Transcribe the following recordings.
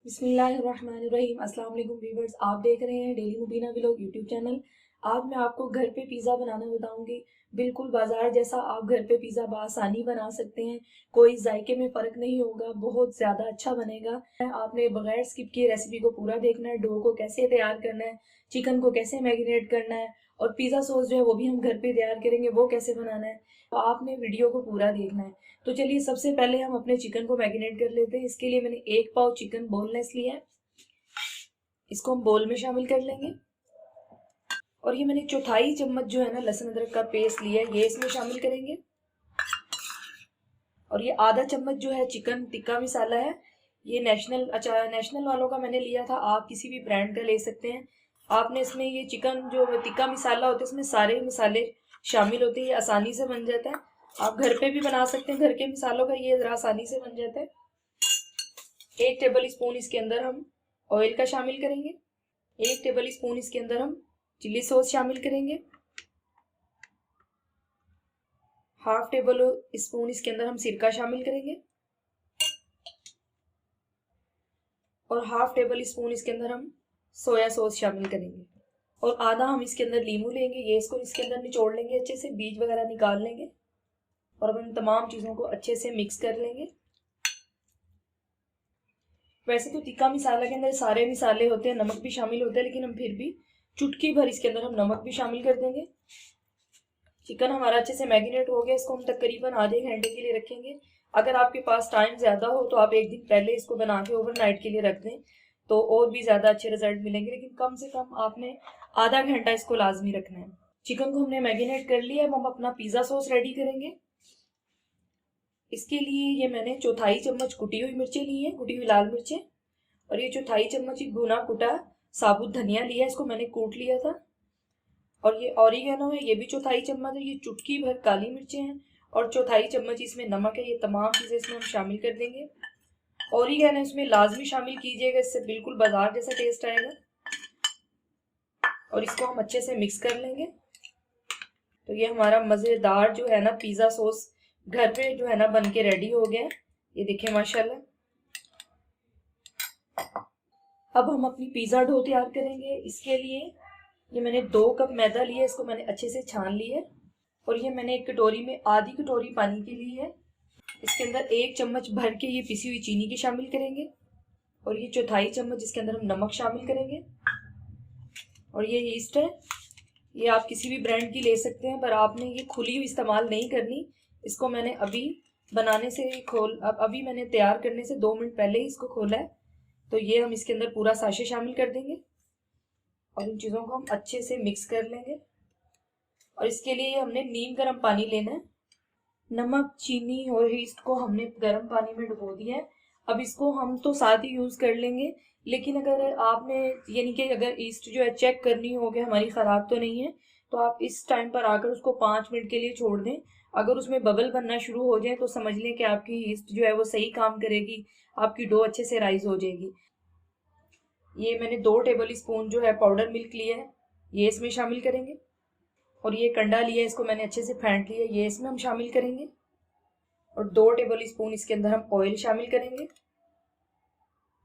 बिस्मिल्लाहिर्रहमानिर्रहीम। अस्सलाम वालेकुम व्यूअर्स, आप देख रहे हैं daily Mubina vlog YouTube channel. आज मैं आपको घर पे पिज़्ज़ा बनाना बताऊंगी। बिल्कुल बाजार जैसा आप घर पे पिज़्ज़ा बआसानी बना सकते हैं। कोई जायके में फ़र्क नहीं होगा, बहुत ज़्यादा अच्छा बनेगा। आपने बगैर स्किप किए रेसिपी को पूरा देखना है। डो को कैसे तैयार करना है, चिकन को कैसे मैरिनेट करना है और पिज़्ज़ा सॉस जो है वो भी हम घर पे तैयार करेंगे, वो कैसे बनाना है। तो आपने वीडियो को पूरा देखना है। तो चलिए सबसे पहले हम अपने चिकन को मैरिनेट कर लेते हैं। इसके लिए मैंने 1 पाव चिकन बोनलेस लिया है, इसको हम बोल में शामिल कर लेंगे। और ये मैंने चौथाई चम्मच जो है ना लहसुन अदरक का पेस्ट लिया है, ये इसमें शामिल करेंगे। और ये आधा चम्मच जो है चिकन टिक्का मसाला है, ये नेशनल वालों का मैंने लिया था, आप किसी भी ब्रांड का ले सकते हैं। आपने इसमें ये चिकन जो टिक्का मसाला होता है इसमें सारे मसाले शामिल होते हैं, ये आसानी से बन जाता है। आप घर पे भी बना सकते हैं, घर के मसालों का ये ज़रा आसानी से बन जाता है। 1 टेबल स्पून इसके अंदर हम ऑयल का शामिल करेंगे। 1 टेबल स्पून इसके अंदर हम चिल्ली सॉस शामिल करेंगे। हाफ टेबल स्पून इसके अंदर हम सिरका शामिल करेंगे। और हाफ टेबल स्पून इसके अंदर हम सोया सॉस शामिल करेंगे। और आधा हम इसके अंदर नींबू लेंगे, ये इसको इसके अंदर निचोड़ लेंगे, अच्छे से बीज वगैरह निकाल लेंगे। और अब इन तमाम चीज़ों को अच्छे से मिक्स कर लेंगे। वैसे तो टिक्का मसाला के अंदर सारे मसाले होते हैं, नमक भी शामिल होता है, लेकिन हम फिर भी चुटकी भर इसके अंदर हम नमक भी शामिल कर देंगे। चिकन हमारा अच्छे से मैरिनेट हो गया, इसको हम तकरीबन आधे घंटे के लिए रखेंगे। अगर आपके पास टाइम ज़्यादा हो तो आप 1 दिन पहले इसको बना के ओवरनाइट के लिए रख दें, तो और भी ज़्यादा अच्छे रिजल्ट मिलेंगे। लेकिन कम से कम आपने आधा घंटा इसको लाजमी रखना है। चिकन को हमने मैरिनेट कर लिया है, अब हम अपना पिज़्ज़ा सॉस रेडी करेंगे। इसके लिए ये मैंने चौथाई चम्मच कुटी हुई मिर्चें ली हैं, कुटी हुई लाल मिर्चें। और ये चौथाई चम्मच भुना कुटा साबुत धनिया लिया है, इसको मैंने कूट लिया था। और ये ऑरिगेनो है, ये भी चौथाई चम्मच है। ये चुटकी भर काली मिर्चें हैं और चौथाई चम्मच इसमें नमक है। ये तमाम चीज़ें इसमें हम शामिल कर देंगे। ऑरिगेनो इसमें लाजमी शामिल कीजिएगा, इससे बिल्कुल बाजार जैसा टेस्ट आएगा। और इसको हम अच्छे से मिक्स कर लेंगे। तो ये हमारा मज़ेदार जो है ना पिज़्ज़ा सॉस घर पे जो है ना बन के रेडी हो गया है। ये देखिए माशाल्लाह। अब हम अपनी पिज़्ज़ा डो तैयार करेंगे। इसके लिए ये मैंने 2 कप मैदा लिया, इसको मैंने अच्छे से छान लिया है। और ये मैंने एक कटोरी में आधी कटोरी पानी की ली है। इसके अंदर 1 चम्मच भर के ये पिसी हुई चीनी की शामिल करेंगे। और ये चौथाई चम्मच इसके अंदर हम नमक शामिल करेंगे। और ये ईस्ट है, ये आप किसी भी ब्रांड की ले सकते हैं, पर आपने ये खुली हुई इस्तेमाल नहीं करनी। इसको मैंने अभी बनाने से अभी मैंने तैयार करने से 2 मिनट पहले ही इसको खोला है। तो ये हम इसके अंदर पूरा साशे शामिल कर देंगे और इन चीज़ों को हम अच्छे से मिक्स कर लेंगे। और इसके लिए हमने नीम गर्म पानी लेना है। नमक, चीनी और ईस्ट को हमने गर्म पानी में डुबो दिया है। अब इसको हम तो साथ ही यूज़ कर लेंगे, लेकिन अगर आपने यानी कि अगर ईस्ट जो है चेक करनी हो कि हमारी ख़राब तो नहीं है, तो आप इस टाइम पर आकर उसको 5 मिनट के लिए छोड़ दें। अगर उसमें बबल बनना शुरू हो जाए तो समझ लें कि आपकी ईस्ट जो है वो सही काम करेगी, आपकी डो अच्छे से राइज हो जाएगी। ये मैंने 2 टेबल स्पून जो है पाउडर मिल्क लिया है, ये इसमें शामिल करेंगे। और ये कंडा लिया है, इसको मैंने अच्छे से फेंट लिया, ये इसमें हम शामिल करेंगे। और 2 टेबल स्पून इसके अंदर हम ऑयल शामिल करेंगे।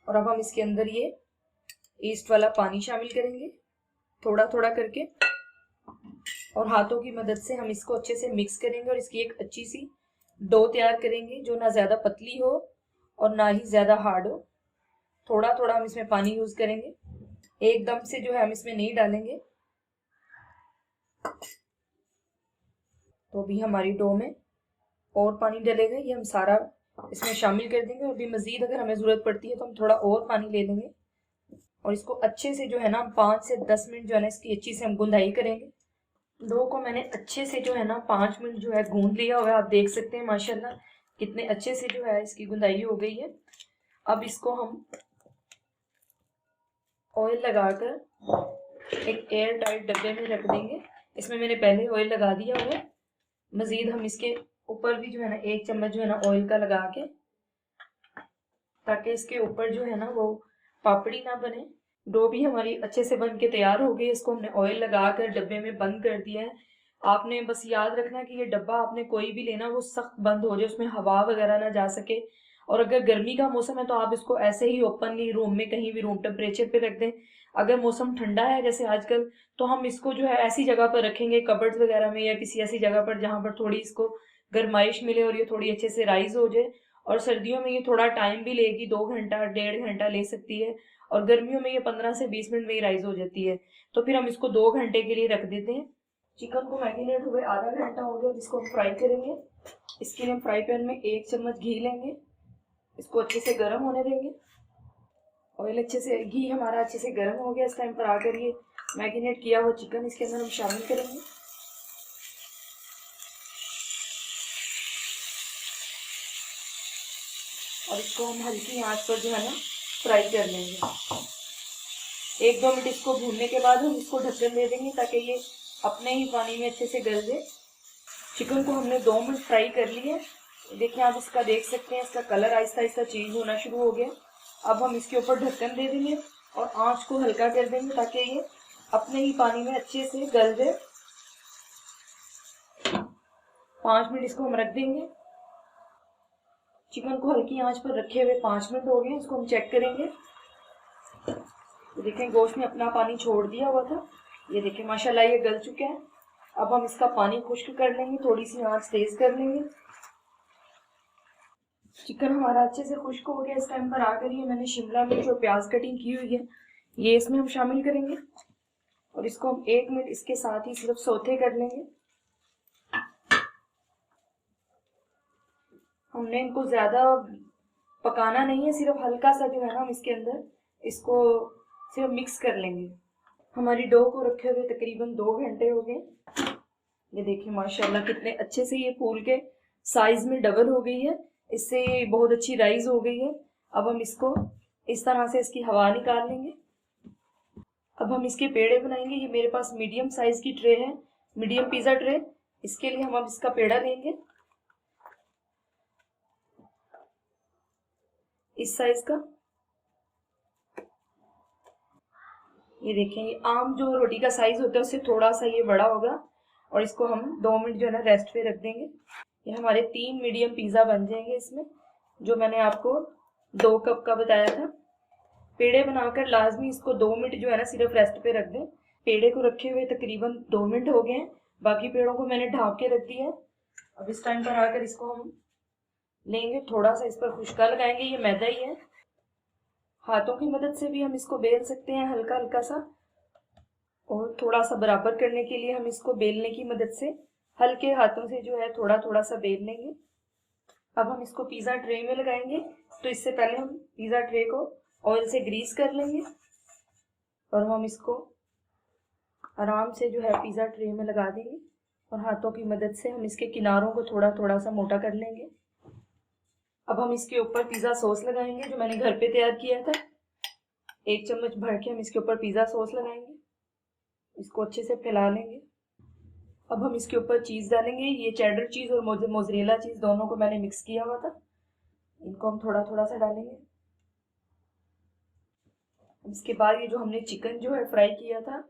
और अब हम इसके अंदर ये ईस्ट वाला पानी शामिल करेंगे, थोड़ा थोड़ा करके। और हाथों की मदद से हम इसको अच्छे से मिक्स करेंगे और इसकी एक अच्छी सी डो तैयार करेंगे, जो ना ज़्यादा पतली हो और ना ही ज़्यादा हार्ड हो। थोड़ा थोड़ा हम इसमें पानी यूज़ करेंगे, एकदम से जो है हम इसमें नहीं डालेंगे। तो अभी हमारी डो में और पानी डलेगा, ये हम सारा इसमें शामिल कर देंगे। और भी मज़ीद अगर हमें ज़रूरत पड़ती है तो हम थोड़ा और पानी ले लेंगे। और इसको अच्छे से जो है ना 5 से 10 मिनट जो है ना इसकी अच्छी से हम गुंदाई करेंगे। डो को मैंने अच्छे से जो है ना 5 मिनट जो है गूंद लिया हुआ है, आप देख सकते हैं माशाल्लाह कितने अच्छे से जो है इसकी गुंदाई हो गई है। अब इसको हम ऑयल लगाकर एक एयर टाइट डब्बे में रख देंगे। इसमें मैंने पहले ऑयल लगा दिया हुआ है। मज़ीद हम इसके ऊपर भी जो है ना 1 चम्मच जो है ना ऑयल का लगा के, ताकि इसके ऊपर जो है ना वो पापड़ी ना बने। डो भी हमारी अच्छे से बन के तैयार हो गई। इसको हमने ऑयल लगा कर डब्बे में बंद कर दिया है। आपने बस याद रखना कि ये डब्बा आपने कोई भी लेना वो सख्त बंद हो जाए, उसमें हवा वगैरह ना जा सके और अगर गर्मी का मौसम है तो आप इसको ऐसे ही ओपनली रूम में कहीं भी रूम टेम्परेचर पे रख दें। अगर मौसम ठंडा है जैसे आजकल, तो हम इसको जो है ऐसी जगह पर रखेंगे, कबर्ड्स वगैरह में या किसी ऐसी जगह पर जहाँ पर थोड़ी इसको गर्माइश मिले और ये थोड़ी अच्छे से राइज हो जाए। और सर्दियों में ये थोड़ा टाइम भी लेगी, 2 घंटा 1.5 घंटा ले सकती है, और गर्मियों में ये 15 से 20 मिनट में ही राइज हो जाती है। तो फिर हम इसको 2 घंटे के लिए रख देते हैं। चिकन को मैरिनेट हुए आधा घंटा हो गया, जिसको हम फ्राई करेंगे। इसके लिए हम फ्राई पैन में 1 चम्मच घी लेंगे, इसको अच्छे से गर्म होने देंगे। ऑयल अच्छे से, घी हमारा अच्छे से गर्म हो गया। इस टाइम पर आकर ये मैरिनेट किया हुआ चिकन इसके अंदर हम शामिल करेंगे। और इसको हम हल्की आंच पर जो है ना फ्राई कर लेंगे। 1-2 मिनट इसको भूनने के बाद हम इसको ढक्कन दे देंगे ताकि ये अपने ही पानी में अच्छे से गल जाए। चिकन को हमने 2 मिनट फ्राई कर लिया। देखिए आप इसका देख सकते हैं, इसका कलर आहिस्ता आहिस्ता चेंज होना शुरू हो गया। अब हम इसके ऊपर ढक्कन दे देंगे और आंच को हल्का कर देंगे ताकि ये अपने ही पानी में अच्छे से गल जाए। 5 मिनट इसको हम रख देंगे। चिकन को हल्की आंच पर रखे हुए 5 मिनट हो गए। इसको हम चेक करेंगे। तो देखें गोश्त ने अपना पानी छोड़ दिया हुआ था, ये देखें माशाल्लाह ये गल चुका है। अब हम इसका पानी खुश्क कर लेंगे, थोड़ी सी आंच तेज कर लेंगे। चिकन हमारा अच्छे से खुश्क हो गया। इस टाइम पर आकर ये मैंने शिमला मिर्च और प्याज कटिंग की हुई है, ये इसमें हम शामिल करेंगे और इसको हम 1 मिनट इसके साथ ही सिर्फ सौते कर लेंगे। हमने इनको ज्यादा पकाना नहीं है, सिर्फ हल्का सा जो है ना हम इसके अंदर इसको सिर्फ मिक्स कर लेंगे। हमारी डो को रखे हुए तकरीबन 2 घंटे हो गए। ये देखिए माशाल्लाह कितने अच्छे से ये फूल के साइज में डबल हो गई है, इससे ये बहुत अच्छी राइज हो गई है। अब हम इसको इस तरह से इसकी हवा निकाल लेंगे। अब हम इसके पेड़े बनाएंगे। ये मेरे पास मीडियम साइज की ट्रे है, मीडियम पिज्जा ट्रे। इसके लिए हम अब इसका पेड़ा लेंगे इस साइज का। ये देखें, ये आम जो रोटी का साइज होता है उससे थोड़ा सा ये बड़ा होगा। और इसको हम 2 मिनट जो है ना रेस्ट पे रख देंगे। ये हमारे 3 मीडियम पिज्जा बन जाएंगे इसमें, जो मैंने आपको 2 कप का बताया था। पेड़े बनाकर लाजमी इसको 2 मिनट जो है ना सिर्फ रेस्ट पे रख दें। पेड़े को रखे हुए तकरीबन 2 मिनट हो गए हैं, बाकी पेड़ों को मैंने ढाँप के रख दिया है। अब इस टाइम पर आकर इसको हम लेंगे, थोड़ा सा इस पर खुशका लगाएंगे। ये मैदा ही है, हाथों की मदद से भी हम इसको बेल सकते हैं हल्का हल्का सा, और थोड़ा सा बराबर करने के लिए हम इसको बेलने की मदद से हल्के हाथों से जो है थोड़ा थोड़ा सा बेल लेंगे। अब हम इसको पिज़्ज़ा ट्रे में लगाएंगे, तो इससे पहले हम पिज़्ज़ा ट्रे को ऑयल से ग्रीस कर लेंगे और हम इसको आराम से जो है पिज़्ज़ा ट्रे में लगा देंगे और हाथों की मदद से हम इसके किनारों को थोड़ा थोड़ा सा मोटा कर लेंगे। अब हम इसके ऊपर पिज़्ज़ा सॉस लगाएंगे जो मैंने घर पे तैयार किया था। 1 चम्मच भर के हम इसके ऊपर पिज़्ज़ा सॉस लगाएंगे, इसको अच्छे से फैला लेंगे। अब हम इसके ऊपर चीज़ डालेंगे। ये चेडर चीज़ और मोज़रेला चीज़ दोनों को मैंने मिक्स किया हुआ था, इनको हम थोड़ा थोड़ा सा डालेंगे। इसके बाद ये जो हमने चिकन जो है फ्राई किया था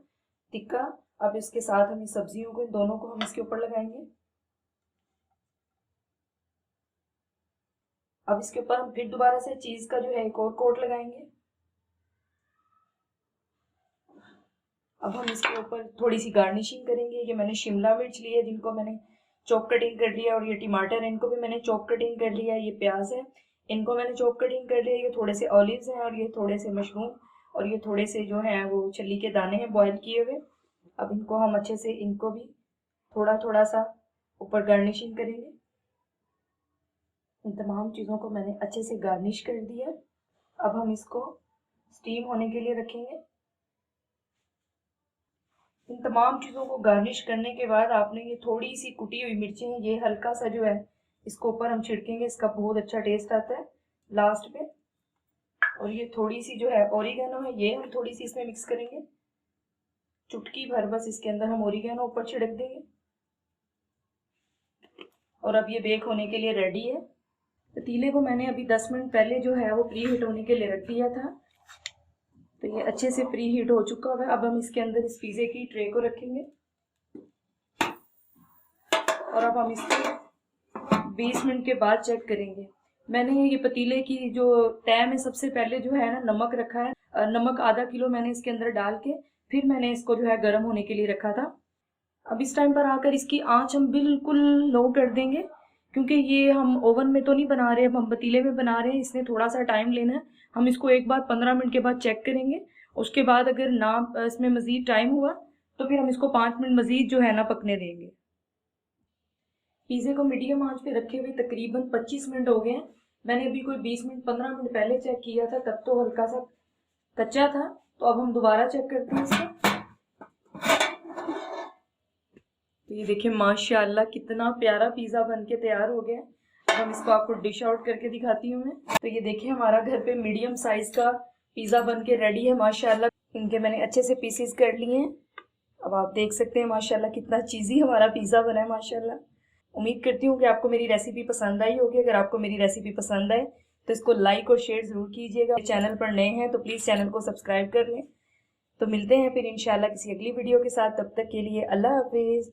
टिक्का, अब इसके साथ हम इस सब्जियों को, इन दोनों को हम इसके ऊपर लगाएंगे। अब इसके ऊपर हम फिर दोबारा से चीज़ का जो है एक और कोट लगाएंगे। अब हम इसके ऊपर थोड़ी सी गार्निशिंग करेंगे। ये मैंने शिमला मिर्च ली है जिनको मैंने चॉप कटिंग कर लिया, और ये टमाटर है इनको भी मैंने चॉप कटिंग कर लिया। ये प्याज है, इनको मैंने चॉप कटिंग कर लिया। ये थोड़े से ऑलिव्स हैं और ये थोड़े से मशरूम, और ये थोड़े से जो हैं वो छली के दाने हैं बॉयल किए हुए। अब इनको हम अच्छे से, इनको भी थोड़ा थोड़ा सा ऊपर गार्निशिंग करेंगे। इन तमाम चीज़ों को मैंने अच्छे से गार्निश कर दिया। अब हम इसको स्टीम होने के लिए रखेंगे। इन तमाम चीज़ों को गार्निश करने के बाद आपने ये थोड़ी सी कुटी हुई मिर्चें हैं, ये हल्का सा जो है इसको ऊपर हम छिड़केंगे, इसका बहुत अच्छा टेस्ट आता है लास्ट में। और ये थोड़ी सी जो है ओरिगेनो है, ये हम थोड़ी सी इसमें मिक्स करेंगे, चुटकी भर बस इसके अंदर हम ओरिगेनो ऊपर छिड़क देंगे। और अब ये बेक होने के लिए रेडी है। पतीले को मैंने अभी 10 मिनट पहले जो है वो प्री हीट होने के लिए रख दिया था, तो ये अच्छे से प्री हीट हो चुका है। अब हम इसके अंदर इस पिज़्ज़े की ट्रे को रखेंगे और अब हम इसको 20 मिनट के बाद चेक करेंगे। मैंने ये पतीले की जो तय में सबसे पहले जो है ना नमक रखा है। नमक आधा किलो मैंने इसके अंदर डाल के फिर मैंने इसको जो है गर्म होने के लिए रखा था। अब इस टाइम पर आकर इसकी आंच हम बिल्कुल लो कर देंगे, क्योंकि ये हम ओवन में तो नहीं बना रहे, अब हम पतीले में बना रहे हैं, इसमें थोड़ा सा टाइम लेना है। हम इसको एक बार 15 मिनट के बाद चेक करेंगे। उसके बाद अगर ना इसमें मज़ीद टाइम हुआ तो फिर हम इसको 5 मिनट मज़ीद जो है ना पकने देंगे। पिज़्ज़े को मीडियम आंच पे रखे हुए तकरीबन 25 मिनट हो गए हैं। मैंने अभी कोई 20 मिनट 15 मिनट पहले चेक किया था, तब तो हल्का सा कच्चा था। तो अब हम दोबारा चेक करते हैं इसको। तो ये देखिए माशाल्लाह कितना प्यारा पिज़्ज़ा बन के तैयार हो गया है। अब हम इसको आपको डिश आउट करके दिखाती हूँ मैं। तो ये देखिए हमारा घर पे मीडियम साइज़ का पिज़्ज़ा बन के रेडी है माशाल्लाह। इनके मैंने अच्छे से पीसेस कर लिए हैं। अब आप देख सकते हैं माशाल्लाह कितना चीज़ी हमारा पिज़्ज़ा बना है माशाल्लाह। उम्मीद करती हूँ कि आपको मेरी रेसिपी पसंद आई होगी। अगर आपको मेरी रेसिपी पसंद आए तो इसको लाइक और शेयर ज़रूर कीजिएगा। चैनल पर नए हैं तो प्लीज़ चैनल को सब्सक्राइब कर लें। तो मिलते हैं फिर इंशाल्लाह किसी अगली वीडियो के साथ। तब तक के लिए अल्लाह हाफिज़।